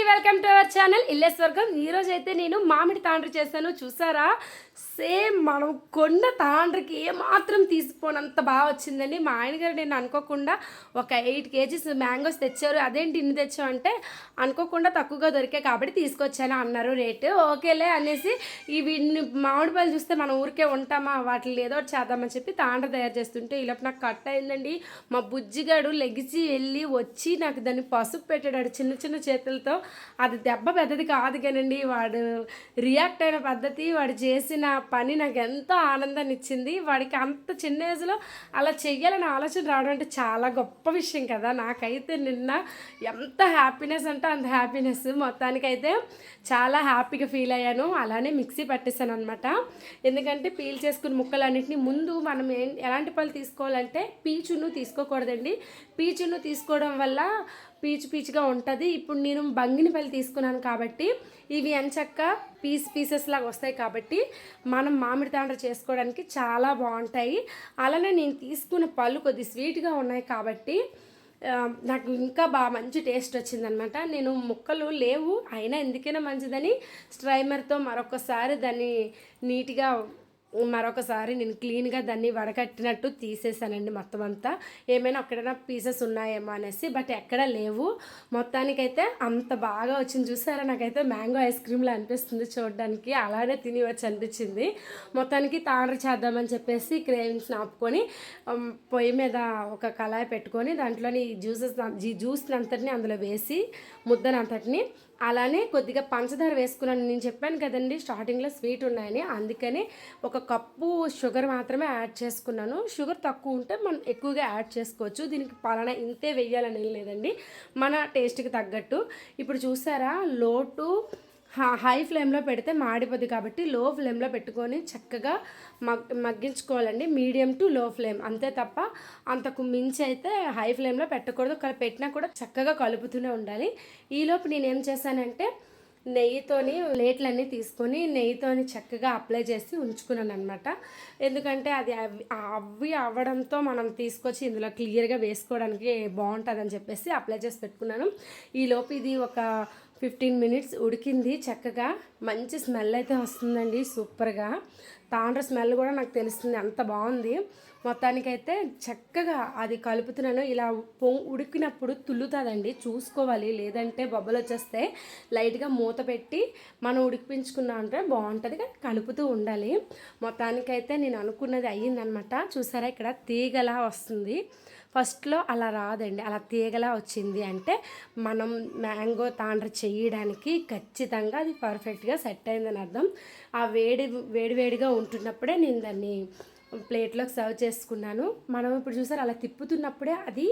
Welcome to our channel ఇల్లే స్వర్గం. ఈరోజు అయితే నేను మామిడి తాండ్రి చేశాను. చూసారా, సేమ్ మనం కొండ తాండ్రికి ఏమాత్రం తీసిపోనంత బాగా వచ్చిందండి. మా ఆయన గారు నేను అనుకోకుండా ఒక 8 kgs మ్యాంగోస్ తెచ్చారు. అదేంటి ఇన్ని తెచ్చావు అంటే, అనుకోకుండా తక్కువగా దొరికాయి కాబట్టి తీసుకొచ్చాను అన్నారు. రేటు ఓకేలే అనేసి ఇవి మామిడి పళ్ళు చూస్తే మనం ఊరికే ఉంటామా, వాటిని ఏదో ఒకటి చేద్దామని చెప్పి తాండ్ర తయారు చేస్తుంటే ఈలోపు నాకు కట్ అయిందండి. మా బుజ్జిగాడు లెగిసి వెళ్ళి వచ్చి నాకు దాన్ని పసుపు పెట్టాడు చిన్న చిన్న చేతులతో. అది దెబ్బ పెద్దది కాదు కానండి, వాడు రియాక్ట్ అయిన పద్ధతి, వాడు చేసిన పని నాకు ఎంతో ఆనందాన్ని ఇచ్చింది. వాడికి అంత చిన్న ఏజ్లో అలా చెయ్యాలని ఆలోచన రావడం అంటే చాలా గొప్ప విషయం కదా. నాకైతే నిన్న ఎంత హ్యాపీనెస్ అంటే అంత హ్యాపీనెస్. మొత్తానికైతే చాలా హ్యాపీగా ఫీల్ అయ్యాను. అలానే మిక్సీ పట్టేశాను అనమాట. ఎందుకంటే పీల్ చేసుకున్న ముక్కలన్నింటినీ ముందు మనం ఎలాంటి పళ్ళు తీసుకోవాలంటే పీచును తీసుకోకూడదండి. పీచును తీసుకోవడం వల్ల పీచుగా ఉంటుంది. ఇప్పుడు నేను బంగినపల్లి తీసుకున్నాను కాబట్టి ఇవి ఎంచక్క పీసెస్ లాగా వస్తాయి కాబట్టి మనం మామిడి తాండ్ర చేసుకోవడానికి చాలా బాగుంటాయి. అలానే నేను తీసుకున్న పళ్ళు కొద్ది స్వీట్గా ఉన్నాయి కాబట్టి నాకు ఇంకా బాగా మంచి టేస్ట్ వచ్చిందనమాట. నేను ముక్కలు లేవు అయినా ఎందుకైనా మంచిదని స్ట్రైమర్తో మరొకసారి దాన్ని నీట్గా నేను క్లీన్గా దాన్ని వడకట్టినట్టు తీసేసానండి మొత్తం అంతా. ఏమైనా ఎక్కడైనా పీసెస్ ఉన్నాయేమో అనేసి, బట్ ఎక్కడ లేవు. మొత్తానికైతే అంత బాగా వచ్చింది. చూసారా, నాకైతే మ్యాంగో ఐస్ క్రీమ్లా అనిపిస్తుంది చూడడానికి. అలానే తినివచ్చు అనిపించింది. మొత్తానికి తాండ్ర చేద్దామని చెప్పేసి క్రేవింగ్స్ని ఆపుకొని పొయ్యి మీద ఒక కళాయి పెట్టుకొని దాంట్లోని జ్యూస్ని అంతటిని అందులో వేసి ముద్దనంతటిని అలానే కొద్దిగా పంచదార వేసుకున్నాను. నేను చెప్పాను కదండి స్టార్టింగ్లో స్వీట్ ఉన్నాయని, అందుకని 1 కప్పు షుగర్ మాత్రమే యాడ్ చేసుకున్నాను. షుగర్ తక్కువ ఉంటే మనం ఎక్కువగా యాడ్ చేసుకోవచ్చు. దీనికి పలానా ఇంతే వెయ్యాలని ఏం లేదండి, మన టేస్ట్కి తగ్గట్టు. ఇప్పుడు చూసారా, లో టు హై ఫ్లేమ్లో పెడితే మాడిపోద్ది కాబట్టి లో ఫ్లేమ్లో పెట్టుకొని చక్కగా మగ్గించుకోవాలండి. మీడియం టు లో ఫ్లేమ్ అంతే తప్ప అంతకు మించి అయితే హై ఫ్లేమ్లో పెట్టకూడదు. పెట్టినా కూడా చక్కగా కలుపుతూనే ఉండాలి. ఈలోపు నేను ఏం చేశానంటే నెయ్యితోని ప్లేట్లన్నీ తీసుకొని నెయ్యితోని చక్కగా అప్లై చేసి ఉంచుకున్నాను అనమాట. ఎందుకంటే అది అవి అవ్వడంతో మనం తీసుకొచ్చి ఇందులో క్లియర్గా వేసుకోవడానికి బాగుంటుందని చెప్పేసి అప్లై చేసి పెట్టుకున్నాను. ఈలోపు ఇది ఒక 15 minutes ఉడికింది. చక్కగా మంచి స్మెల్ అయితే వస్తుందండి, సూపర్గా. తాండ్ర స్మెల్ కూడా నాకు తెలుస్తుంది, అంత బాగుంది. మొత్తానికైతే చక్కగా అది కలుపుతున్నాను. ఇలా ఉడికినప్పుడు తుల్లుతుందండి, చూసుకోవాలి, లేదంటే బొబ్బలు వచ్చేస్తే లైట్గా మూత పెట్టి మనం ఉడికిపించుకున్నా అంటే బాగుంటుంది, కానీ కలుపుతూ ఉండాలి. మొత్తానికైతే నేను అనుకున్నది అయ్యిందనమాట. చూసారా, ఇక్కడ తీగలా వస్తుంది. ఫస్ట్లో అలా రాదండి, అలా తీగలా వచ్చింది అంటే మనం మ్యాంగో తాండ్ర చేయడానికి ఖచ్చితంగా అది పర్ఫెక్ట్గా సెట్ అయిందని అర్థం. ఆ వేడివేడిగా ఉంటున్నప్పుడే నేను దాన్ని ప్లేట్లోకి సర్వ్ చేసుకున్నాను. మనం ఇప్పుడు చూసారు అలా తిప్పుతున్నప్పుడే అది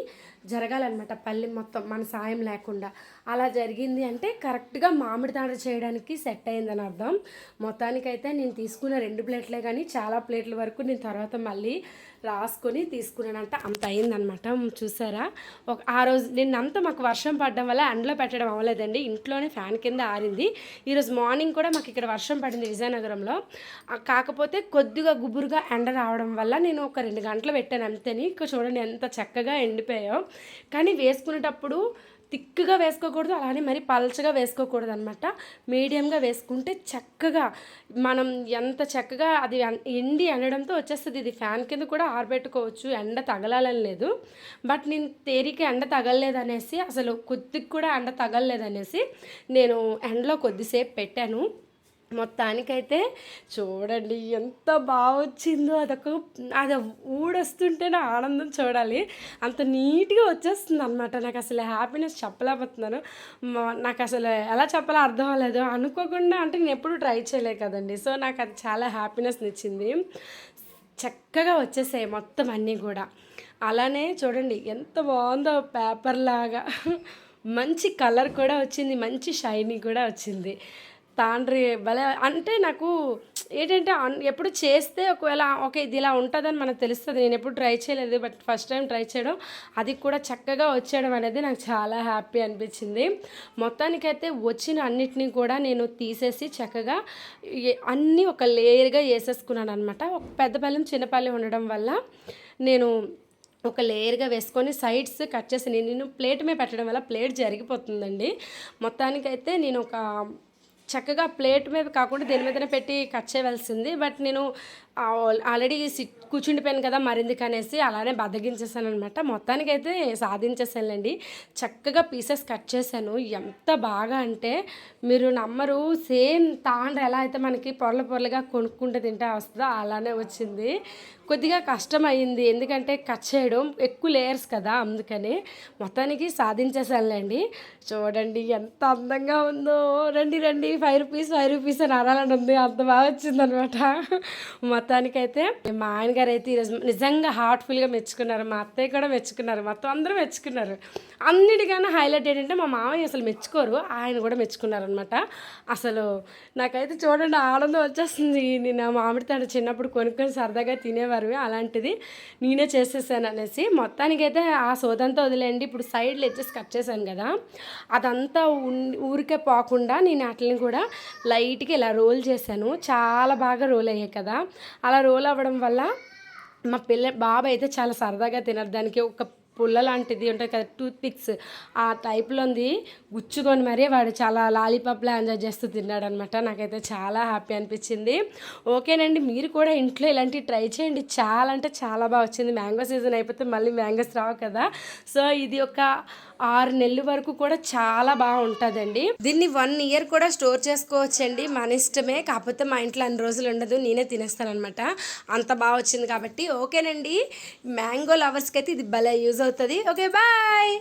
జరగాలన్నమాట, పల్లి మొత్తం మన సాయం లేకుండా. అలా జరిగింది అంటే కరెక్ట్గా మామిడి తాండ్ర చేయడానికి సెట్ అయిందని అర్థం. మొత్తానికైతే నేను తీసుకున్న 2 ప్లేట్లే కానీ చాలా ప్లేట్ల వరకు నేను తర్వాత మళ్ళీ రాసుకొని తీసుకున్నానంట, అంత అయిందనమాట. చూసారా, ఆ రోజు నిన్నంతా మాకు వర్షం పడడం వల్ల ఎండలో పెట్టడం అవ్వలేదండి, ఇంట్లోనే ఫ్యాన్ కింద ఆరింది. ఈరోజు మార్నింగ్ కూడా మాకు ఇక్కడ వర్షం పడింది విజయనగరంలో. కాకపోతే కొద్దిగా గుబురుగా ఎండ రావడం వల్ల నేను ఒక 2 గంటలు పెట్టాను అంతేని. ఇక్కడ చూడండి ఎంత చక్కగా ఎండిపోయాయో. కానీ వేసుకునేటప్పుడు థిక్గా వేసుకోకూడదు, అలానే మరి పల్చగా వేసుకోకూడదు అనమాట. మీడియంగా వేసుకుంటే చక్కగా మనం ఎంత చక్కగా అది ఎండడంతో వచ్చేస్తుంది. ఇది ఫ్యాన్ కింద కూడా ఆరబెట్టుకోవచ్చు, ఎండ తగలాలని లేదు. బట్ నేను తేరికి ఎండ తగలలేదనేసి, అసలు కొద్దిగా కూడా ఎండ తగలలేదనేసి నేను ఎండలో కొద్దిసేపు పెట్టాను. మొత్తానికైతే చూడండి ఎంత బాగా వచ్చిందో. అది ఊడొస్తుంటేనే ఆనందం చూడాలి, అంత నీట్గా వచ్చేస్తుంది అనమాట. నాకు అసలు హ్యాపీనెస్ చెప్పలేకపోతున్నాను. నాకు అసలు ఎలా చెప్పాలో అర్థం అవ్వలేదు. అనుకోకుండా అంటే నేను ఎప్పుడు ట్రై చేయలేదు కదండి, సో నాకు అది చాలా హ్యాపీనెస్ని ఇచ్చింది. చక్కగా వచ్చేసాయి మొత్తం అన్నీ కూడా. అలానే చూడండి ఎంత బాగుందో, పేపర్ లాగా మంచి కలర్ కూడా వచ్చింది, మంచి షైనింగ్ కూడా వచ్చింది. తాండ్రి భలే అంటే నాకు ఏంటంటే ఎప్పుడు చేస్తే ఒకవేళ ఓకే ఇది ఇలా ఉంటుందని మనకు తెలుస్తుంది. నేను ఎప్పుడు ట్రై చేయలేదు, బట్ ఫస్ట్ టైం ట్రై చేయడం, అది కూడా చక్కగా వచ్చేయడం అనేది నాకు చాలా హ్యాపీ అనిపించింది. మొత్తానికైతే వచ్చిన అన్నిటినీ కూడా నేను తీసేసి చక్కగా అన్నీ ఒక లేయర్గా వేసేసుకున్నాను అనమాట. ఒక పెద్ద పళ్ళెం చిన్న పళ్ళెం ఉండడం వల్ల నేను ఒక లేయర్గా వేసుకొని సైడ్స్ కట్ చేసి నేను ప్లేట్ మీద పెట్టడం వల్ల ప్లేట్ జరిగిపోతుందండి. మొత్తానికైతే నేను ఒక చక్కగా ప్లేట్ మీద కాకుండా దేని మీదనే పెట్టి కట్ చేయవలసింది. బట్ నేను ఆల్రెడీ కూర్చుండిపోయాను కదా మరెందుకనేసి అలానే బద్దగించేసాను అనమాట. మొత్తానికైతే సాధించేసానులేండి. చక్కగా పీసెస్ కట్ చేశాను. ఎంత బాగా అంటే మీరు నమ్మరు, సేమ్ తాండ్ర ఎలా అయితే మనకి పొరలు పొరలుగా కొనుక్కుంటే తింటే వస్తుందో అలానే వచ్చింది. కొద్దిగా కష్టం అయ్యింది ఎందుకంటే కట్ చేయడం ఎక్కువ లేయర్స్ కదా, అందుకని మొత్తానికి సాధించేసానులేండి. చూడండి ఎంత అందంగా ఉందో. రండి రండి, 5 రూపీస్ 5 రూపీస్ అని అనాలని ఉంది, అంత బాగా వచ్చిందనమాట. మొత్తానికైతే మా ఆయనగారు అయితే ఈరోజు నిజంగా హార్ట్ఫుల్గా మెచ్చుకున్నారు. మా అత్తయ్య కూడా మెచ్చుకున్నారు, మొత్తం అందరూ మెచ్చుకున్నారు. అన్నిటికన్నా హైలైట్ ఏంటంటే మా మామయ్య అసలు మెచ్చుకోరు, ఆయన కూడా మెచ్చుకున్నారనమాట. అసలు నాకైతే చూడండి ఆనందం వచ్చేస్తుంది. నేను ఆ మామిడి తాండ్ర చిన్నప్పుడు కొనుక్కొని సరదాగా తినేవారు, అలాంటిది నేనే చేసేసాను అనేసి. మొత్తానికైతే ఆ సోదంతా వదిలేండి. ఇప్పుడు సైడ్లు ఎడ్జెస్ కట్ చేశాను కదా, అదంతా ఊరికే పోకుండా నేను వాటిని కూడా లైట్గా ఇలా రోల్ చేశాను. చాలా బాగా రోల్ అయ్యాయి కదా. అలా రోల్ అవ్వడం వల్ల మా బాబాయ్ అయితే చాలా సరదాగా తినరు. దానికి ఒక పుల్ల లాంటిది ఉంటుంది కదా, టూత్ పిక్స్ ఆ టైప్లోది గుచ్చుకొని మరీ వాడు చాలా లాలీపాప్లా ఎంజాయ్ చేస్తూ తిన్నాడు అనమాట. నాకైతే చాలా హ్యాపీ అనిపించింది. ఓకేనండి, మీరు కూడా ఇంట్లో ఇలాంటివి ట్రై చేయండి. చాలా అంటే చాలా బాగా వచ్చింది. మ్యాంగో సీజన్ అయిపోతే మళ్ళీ మ్యాంగోస్ రావు కదా, సో ఇది ఒక 6 నెలల వరకు కూడా చాలా బాగుంటుందండి. దీన్ని 1 ఇయర్ కూడా స్టోర్ చేసుకోవచ్చండి, మన ఇష్టమే. కాకపోతే మా ఇంట్లో అన్ని రోజులు ఉండదు, నేనే తినేస్తాను అనమాట, అంత బాగా వచ్చింది కాబట్టి. ఓకేనండి, మ్యాంగో లవర్స్కి అయితే ఇది భలే యూజ్ అవుతుంది. Okay, bye.